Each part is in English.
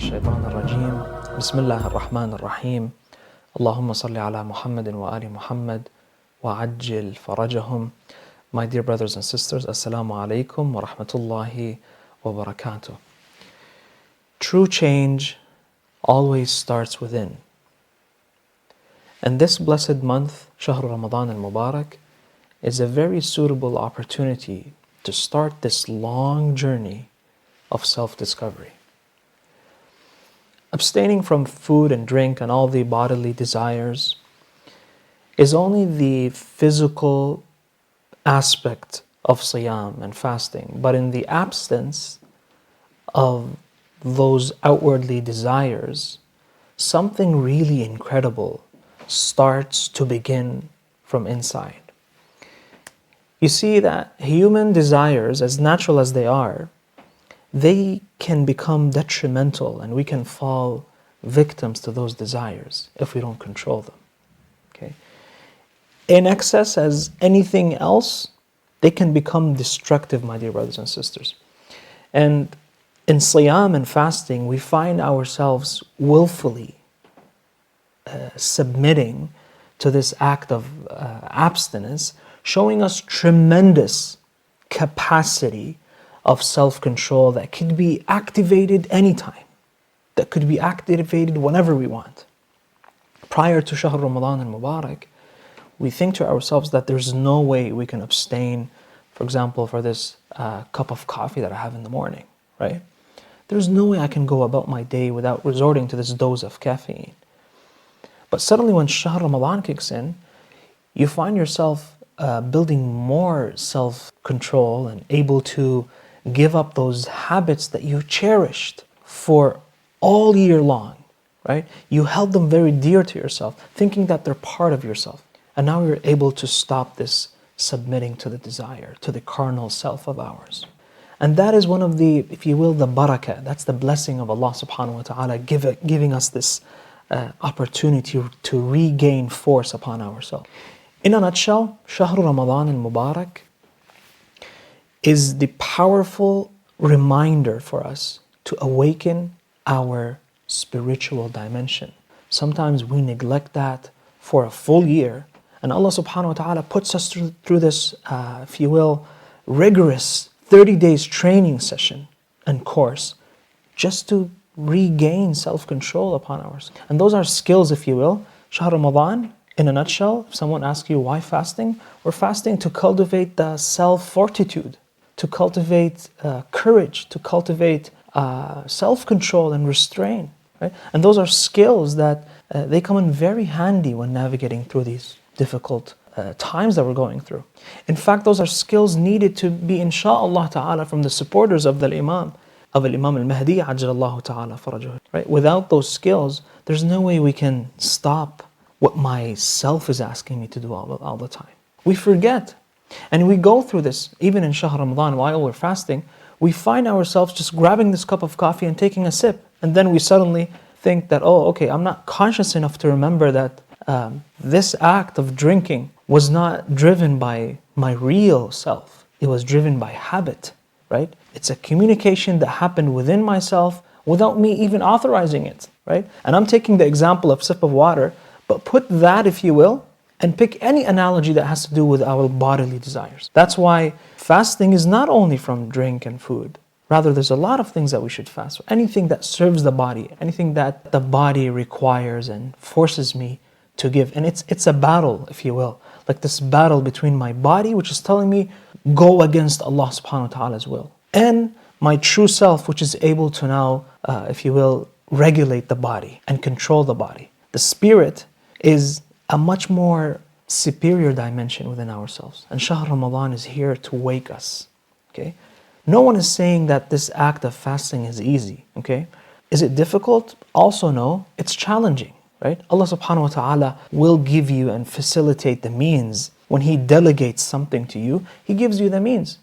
الشيطان الرجيم بسم الله الرحمن الرحيم اللهم صل على محمد وآل محمد وعجل فرجهم. My dear brothers and sisters, Assalamu alaikum wa rahmatullahi wa barakatuh. True change always starts within. And this blessed month, Shahr Ramadan al-Mubarak, is a very suitable opportunity to start this long journey of self-discovery. Abstaining from food and drink and all the bodily desires is only the physical aspect of siyam and fasting. But in the absence of those outwardly desires, something really incredible starts to begin from inside. You see that human desires, as natural as they are, they can become detrimental and we can fall victims to those desires if we don't control them. Okay? In excess as anything else, they can become destructive, my dear brothers and sisters. And in siyam and fasting, we find ourselves willfully submitting to this act of abstinence, showing us tremendous capacity of self-control that could be activated anytime, that could be activated whenever we want. Prior to Shahr Ramadan al-Mubarak, we think to ourselves that there's no way we can abstain, for example, for this cup of coffee that I have in the morning, right? There's no way I can go about my day without resorting to this dose of caffeine. But suddenly when Shahr Ramadan kicks in, you find yourself building more self-control and able to give up those habits that you cherished for all year long, right? You held them very dear to yourself, thinking that they're part of yourself. And now you're able to stop this submitting to the desire, to the carnal self of ours. And that is one of the, if you will, the barakah. That's the blessing of Allah subhanahu wa ta'ala giving us this opportunity to regain force upon ourselves. In a nutshell, Shahr Ramadan al-Mubarak is the powerful reminder for us to awaken our spiritual dimension. Sometimes we neglect that for a full year, and Allah subhanahu wa ta'ala puts us through this, if you will, rigorous 30 days training session and course just to regain self-control upon ourselves. And those are skills, if you will. Shahr Ramadan, in a nutshell, if someone asks you why fasting, we're fasting to cultivate the self-fortitude, to cultivate courage, to cultivate self-control and restraint. Right? And those are skills that they come in very handy when navigating through these difficult times that we're going through. In fact, those are skills needed to be, insha'Allah ta'ala, from the supporters of Imam al-Mahdi, ajjalallahu ta'ala farajahu. Right? Without those skills, there's no way we can stop what myself is asking me to do all the time. We forget. And we go through this, even in Shahr Ramadan, while we're fasting, we find ourselves just grabbing this cup of coffee and taking a sip. And then we suddenly think that, oh, okay, I'm not conscious enough to remember that this act of drinking was not driven by my real self. It was driven by habit, right? It's a communication that happened within myself without me even authorizing it, right? And I'm taking the example of sip of water, but put that, if you will, and pick any analogy that has to do with our bodily desires. That's why fasting is not only from drink and food. Rather, there's a lot of things that we should fast. Anything that serves the body, anything that the body requires and forces me to give. And it's a battle, if you will. Like this battle between my body, which is telling me, go against Allah subhanahu wa ta'ala's will. And my true self, which is able to now, if you will, regulate the body and control the body. The spirit is a much more superior dimension within ourselves. And Shahr Ramadan is here to wake us. Okay? No one is saying that this act of fasting is easy. Okay? Is it difficult? Also no, it's challenging. Right? Allah subhanahu wa ta'ala will give you and facilitate the means. When He delegates something to you, He gives you the means.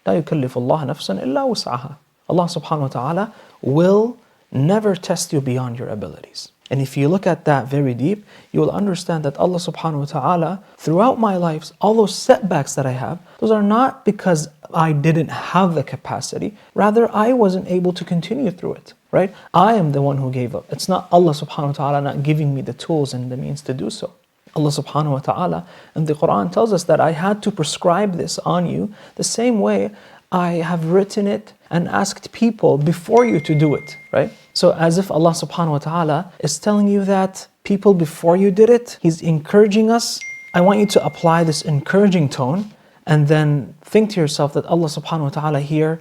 لا يكلف الله نفسا إلا وسعها. Allah subhanahu wa ta'ala will never test you beyond your abilities. And if you look at that very deep, you will understand that Allah subhanahu wa ta'ala, throughout my life, all those setbacks that I have, those are not because I didn't have the capacity. Rather, I wasn't able to continue through it, right? I am the one who gave up. It's not Allah subhanahu wa ta'ala not giving me the tools and the means to do so. Allah subhanahu wa ta'ala in the Quran tells us that I had to prescribe this on you the same way I have written it and asked people before you to do it, right? So as if Allah subhanahu wa ta'ala is telling you that people before you did it, He's encouraging us. I want you to apply this encouraging tone and then think to yourself that Allah subhanahu wa ta'ala here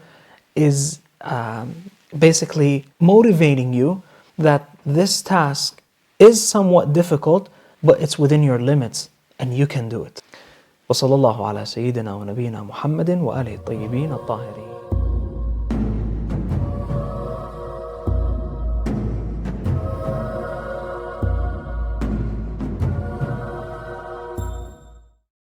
is basically motivating you that this task is somewhat difficult, but it's within your limits and you can do it. وصلى الله على سيدنا ونبينا محمد وآله الطيبين الطاهرين.